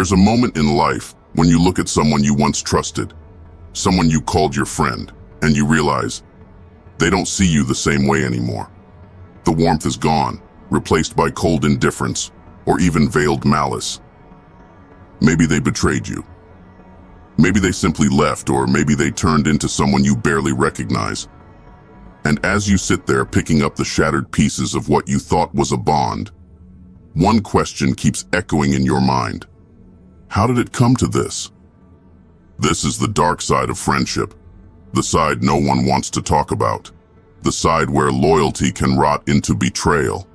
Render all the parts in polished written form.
There's a moment in life when you look at someone you once trusted, someone you called your friend, and you realize they don't see you the same way anymore. The warmth is gone, replaced by cold indifference or even veiled malice. Maybe they betrayed you. Maybe they simply left, or maybe they turned into someone you barely recognize. And as you sit there picking up the shattered pieces of what you thought was a bond, one question keeps echoing in your mind. How did it come to this? This is the dark side of friendship, the side no one wants to talk about, the side where loyalty can rot into betrayal,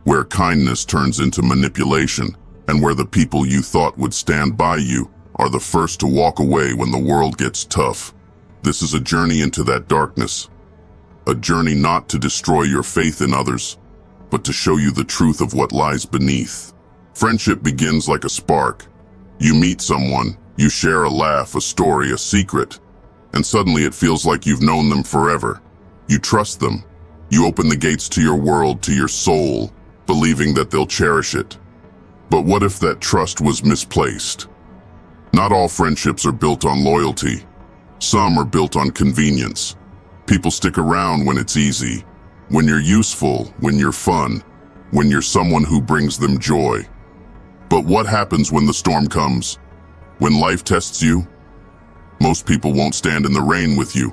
where kindness turns into manipulation, and where the people you thought would stand by you are the first to walk away when the world gets tough. This is a journey into that darkness, a journey not to destroy your faith in others, but to show you the truth of what lies beneath. Friendship begins like a spark. You meet someone, you share a laugh, a story, a secret, and suddenly it feels like you've known them forever. You trust them. You open the gates to your world, to your soul, believing that they'll cherish it. But what if that trust was misplaced? Not all friendships are built on loyalty. Some are built on convenience. People stick around when it's easy, when you're useful, when you're fun, when you're someone who brings them joy. But what happens when the storm comes? When life tests you? Most people won't stand in the rain with you.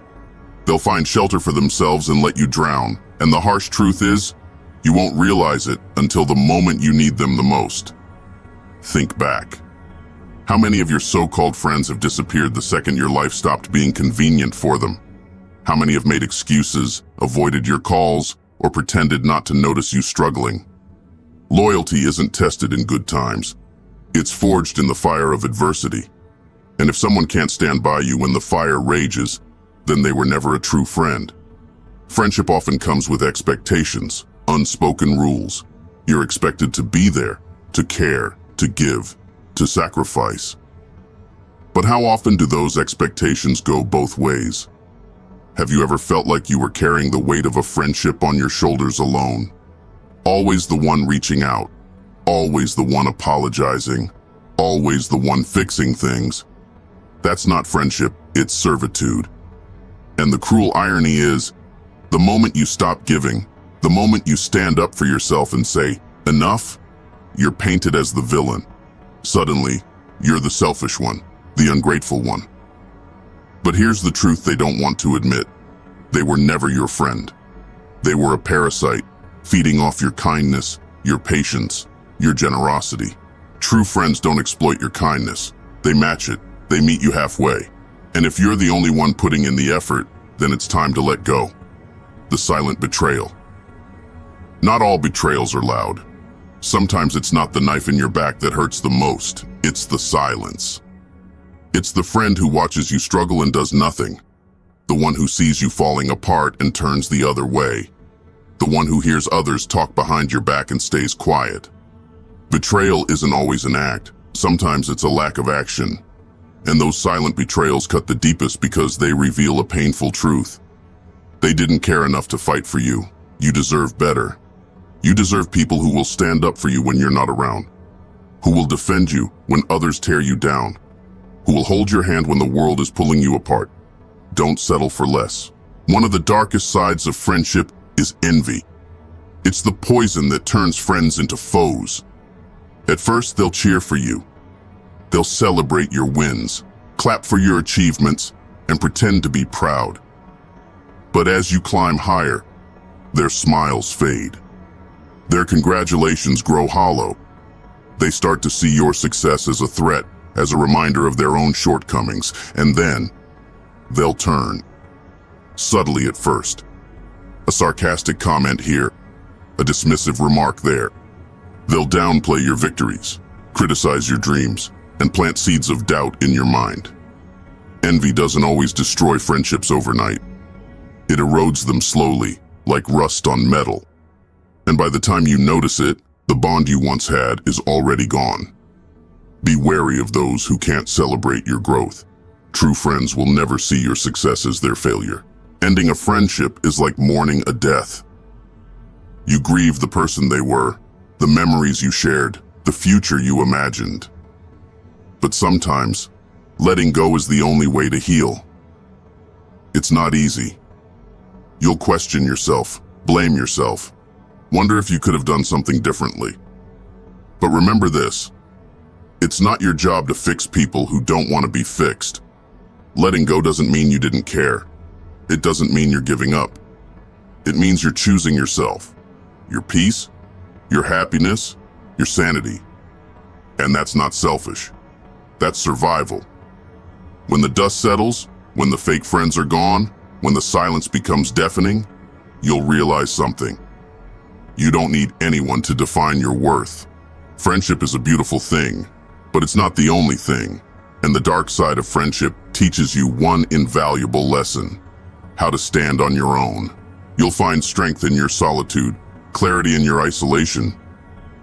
They'll find shelter for themselves and let you drown. And the harsh truth is, you won't realize it until the moment you need them the most. Think back. How many of your so-called friends have disappeared the second your life stopped being convenient for them? How many have made excuses, avoided your calls, or pretended not to notice you struggling? Loyalty isn't tested in good times. It's forged in the fire of adversity. And if someone can't stand by you when the fire rages, then they were never a true friend. Friendship often comes with expectations, unspoken rules. You're expected to be there, to care, to give, to sacrifice. But how often do those expectations go both ways? Have you ever felt like you were carrying the weight of a friendship on your shoulders alone? Always the one reaching out, always the one apologizing, always the one fixing things. That's not friendship, it's servitude. And the cruel irony is, the moment you stop giving, the moment you stand up for yourself and say, enough, you're painted as the villain. Suddenly, you're the selfish one, the ungrateful one. But here's the truth they don't want to admit. They were never your friend. They were a parasite, feeding off your kindness, your patience, your generosity. True friends don't exploit your kindness. They match it. They meet you halfway. And if you're the only one putting in the effort, then it's time to let go. The silent betrayal. Not all betrayals are loud. Sometimes it's not the knife in your back that hurts the most. It's the silence. It's the friend who watches you struggle and does nothing. The one who sees you falling apart and turns the other way. The one who hears others talk behind your back and stays quiet. Betrayal isn't always an act. Sometimes it's a lack of action. And those silent betrayals cut the deepest because they reveal a painful truth. They didn't care enough to fight for you. You deserve better. You deserve people who will stand up for you when you're not around. Who will defend you when others tear you down. Who will hold your hand when the world is pulling you apart. Don't settle for less. One of the darkest sides of friendship is envy. It's the poison that turns friends into foes. At first, they'll cheer for you. They'll celebrate your wins, clap for your achievements, and pretend to be proud. But as you climb higher, their smiles fade. Their congratulations grow hollow. They start to see your success as a threat, as a reminder of their own shortcomings, and then they'll turn. Subtly at first. A sarcastic comment here, a dismissive remark there. They'll downplay your victories, criticize your dreams, and plant seeds of doubt in your mind. Envy doesn't always destroy friendships overnight. It erodes them slowly, like rust on metal. And by the time you notice it, the bond you once had is already gone. Be wary of those who can't celebrate your growth. True friends will never see your success as their failure. Ending a friendship is like mourning a death. You grieve the person they were, the memories you shared, the future you imagined. But sometimes, letting go is the only way to heal. It's not easy. You'll question yourself, blame yourself, wonder if you could have done something differently. But remember this, it's not your job to fix people who don't want to be fixed. Letting go doesn't mean you didn't care. It doesn't mean you're giving up. It means you're choosing yourself, your peace, your happiness, your sanity. And that's not selfish. That's survival. When the dust settles, when the fake friends are gone, when the silence becomes deafening, you'll realize something. You don't need anyone to define your worth. Friendship is a beautiful thing, but it's not the only thing. And the dark side of friendship teaches you one invaluable lesson: how to stand on your own. You'll find strength in your solitude, clarity in your isolation,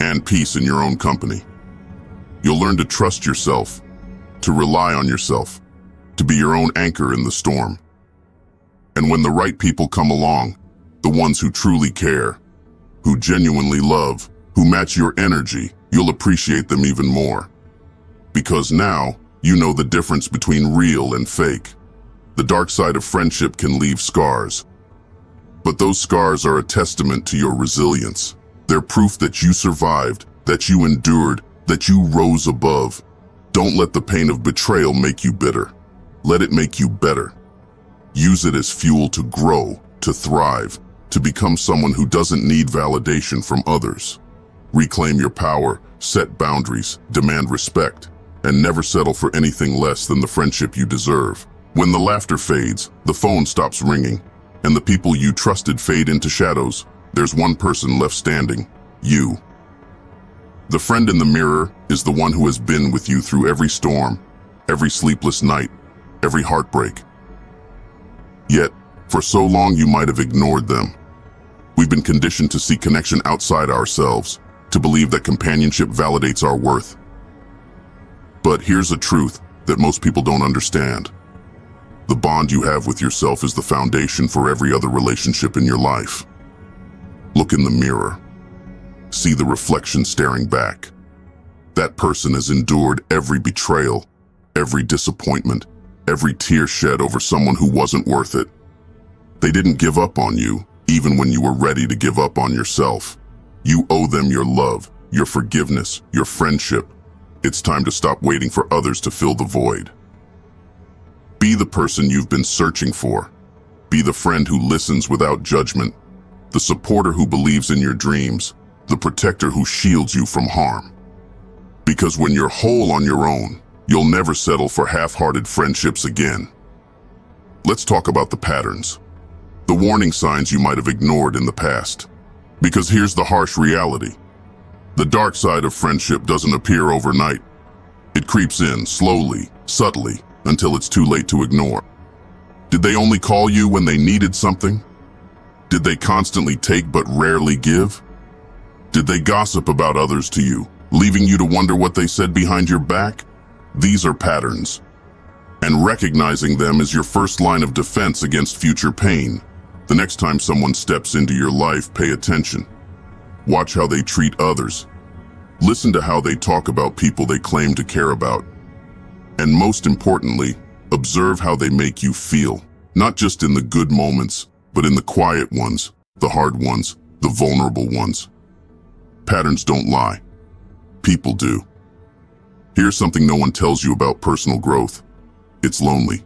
and peace in your own company. You'll learn to trust yourself, to rely on yourself, to be your own anchor in the storm. And when the right people come along, the ones who truly care, who genuinely love, who match your energy, you'll appreciate them even more. Because now, you know the difference between real and fake. The dark side of friendship can leave scars. But those scars are a testament to your resilience. They're proof that you survived, that you endured, that you rose above. Don't let the pain of betrayal make you bitter. Let it make you better. Use it as fuel to grow, to thrive, to become someone who doesn't need validation from others. Reclaim your power, set boundaries, demand respect, and never settle for anything less than the friendship you deserve. When the laughter fades, the phone stops ringing, and the people you trusted fade into shadows, there's one person left standing: you. The friend in the mirror is the one who has been with you through every storm, every sleepless night, every heartbreak. Yet, for so long you might have ignored them. We've been conditioned to seek connection outside ourselves, to believe that companionship validates our worth. But here's a truth that most people don't understand. The bond you have with yourself is the foundation for every other relationship in your life. Look in the mirror. See the reflection staring back. That person has endured every betrayal, every disappointment, every tear shed over someone who wasn't worth it. They didn't give up on you, even when you were ready to give up on yourself. You owe them your love, your forgiveness, your friendship. It's time to stop waiting for others to fill the void. Be the person you've been searching for. Be the friend who listens without judgment, the supporter who believes in your dreams, the protector who shields you from harm. Because when you're whole on your own, you'll never settle for half-hearted friendships again. Let's talk about the patterns, the warning signs you might have ignored in the past. Because here's the harsh reality. The dark side of friendship doesn't appear overnight. It creeps in slowly, subtly, until it's too late to ignore. Did they only call you when they needed something? Did they constantly take but rarely give? Did they gossip about others to you, leaving you to wonder what they said behind your back? These are patterns, and recognizing them is your first line of defense against future pain. The next time someone steps into your life, pay attention. Watch how they treat others. Listen to how they talk about people they claim to care about. And most importantly, observe how they make you feel, not just in the good moments, but in the quiet ones, the hard ones, the vulnerable ones. Patterns don't lie. People do. Here's something no one tells you about personal growth. It's lonely.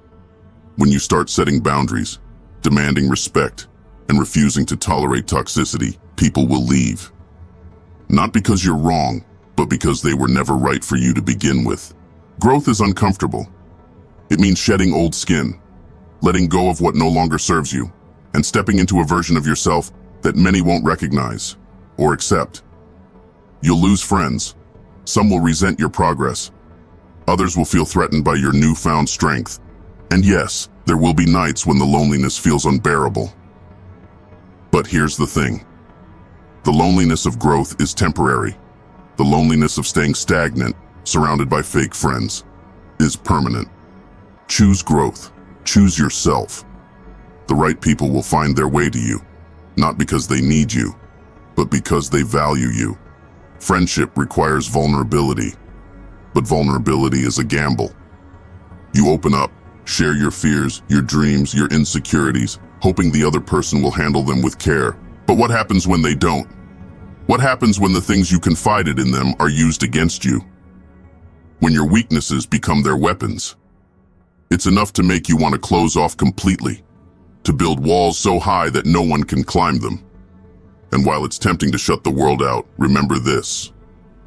When you start setting boundaries, demanding respect, and refusing to tolerate toxicity, people will leave. Not because you're wrong, but because they were never right for you to begin with. Growth is uncomfortable. It means shedding old skin, letting go of what no longer serves you, and stepping into a version of yourself that many won't recognize or accept. You'll lose friends. Some will resent your progress. Others will feel threatened by your newfound strength. And yes, there will be nights when the loneliness feels unbearable. But here's the thing. The loneliness of growth is temporary. The loneliness of staying stagnant, surrounded by fake friends, is permanent. Choose growth. Choose yourself. The right people will find their way to you, not because they need you, but because they value you. Friendship requires vulnerability, but vulnerability is a gamble. You open up, share your fears, your dreams, your insecurities, hoping the other person will handle them with care. But what happens when they don't? What happens when the things you confided in them are used against you? When your weaknesses become their weapons? It's enough to make you want to close off completely, to build walls so high that no one can climb them. And while it's tempting to shut the world out, remember this: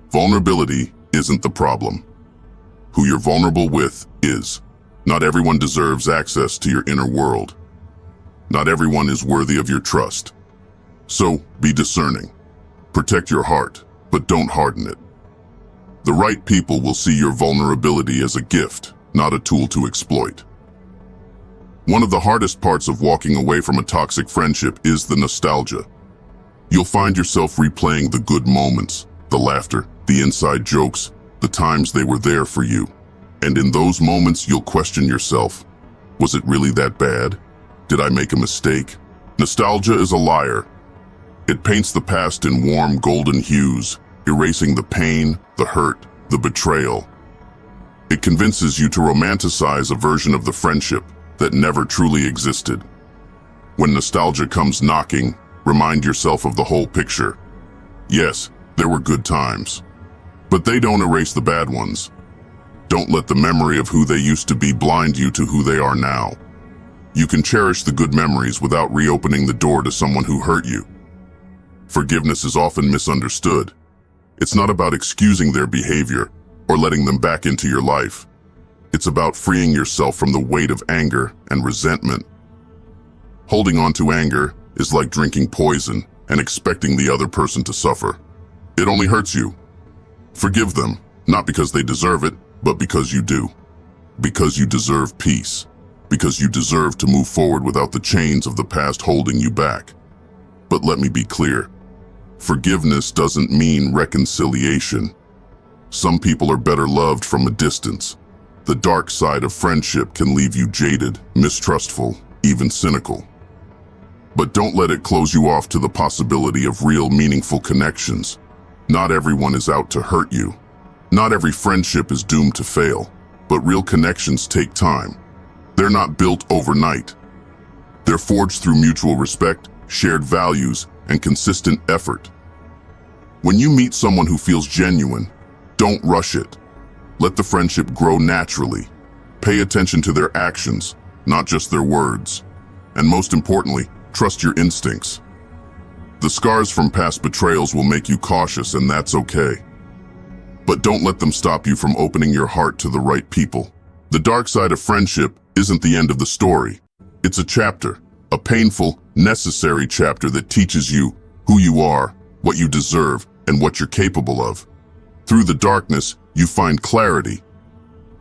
vulnerability isn't the problem. Who you're vulnerable with is. Not everyone deserves access to your inner world. Not everyone is worthy of your trust. So, be discerning. Protect your heart, but don't harden it. The right people will see your vulnerability as a gift, not a tool to exploit. One of the hardest parts of walking away from a toxic friendship is the nostalgia. You'll find yourself replaying the good moments, the laughter, the inside jokes, the times they were there for you. And in those moments, you'll question yourself. Was it really that bad? Did I make a mistake? Nostalgia is a liar. It paints the past in warm golden hues, erasing the pain, the hurt, the betrayal. It convinces you to romanticize a version of the friendship that never truly existed. When nostalgia comes knocking, remind yourself of the whole picture. Yes, there were good times, but they don't erase the bad ones. Don't let the memory of who they used to be blind you to who they are now. You can cherish the good memories without reopening the door to someone who hurt you. Forgiveness is often misunderstood. It's not about excusing their behavior or letting them back into your life. It's about freeing yourself from the weight of anger and resentment. Holding on to anger is like drinking poison and expecting the other person to suffer. It only hurts you. Forgive them, not because they deserve it, but because you do. Because you deserve peace. Because you deserve to move forward without the chains of the past holding you back. But let me be clear. Forgiveness doesn't mean reconciliation. Some people are better loved from a distance. The dark side of friendship can leave you jaded, mistrustful, even cynical. But don't let it close you off to the possibility of real, meaningful connections. Not everyone is out to hurt you. Not every friendship is doomed to fail, but real connections take time. They're not built overnight. They're forged through mutual respect, shared values, and consistent effort. When you meet someone who feels genuine, don't rush it. Let the friendship grow naturally. Pay attention to their actions, not just their words. And most importantly, trust your instincts. The scars from past betrayals will make you cautious, and that's okay. But don't let them stop you from opening your heart to the right people. The dark side of friendship isn't the end of the story. It's a chapter, a painful, necessary chapter that teaches you who you are, what you deserve, and what you're capable of. Through the darkness, you find clarity.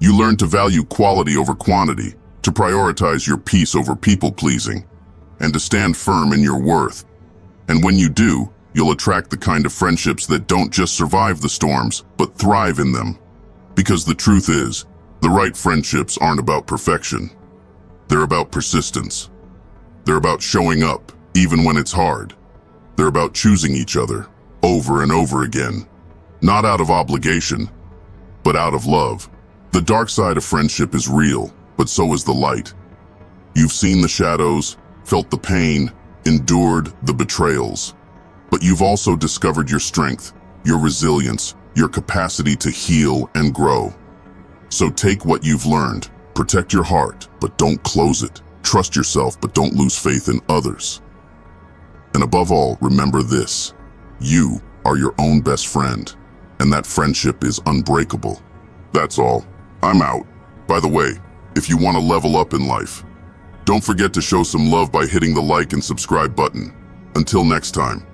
You learn to value quality over quantity, to prioritize your peace over people-pleasing, and to stand firm in your worth. And when you do, you'll attract the kind of friendships that don't just survive the storms, but thrive in them. Because the truth is, the right friendships aren't about perfection. They're about persistence. They're about showing up, even when it's hard. They're about choosing each other, over and over again. Not out of obligation, but out of love. The dark side of friendship is real, but so is the light. You've seen the shadows, felt the pain, endured the betrayals. But you've also discovered your strength, your resilience, your capacity to heal and grow. So take what you've learned, protect your heart, but don't close it. Trust yourself, but don't lose faith in others. And above all, remember this: you are your own best friend, and that friendship is unbreakable. That's all. I'm out. By the way, if you want to level up in life, don't forget to show some love by hitting the like and subscribe button. Until next time.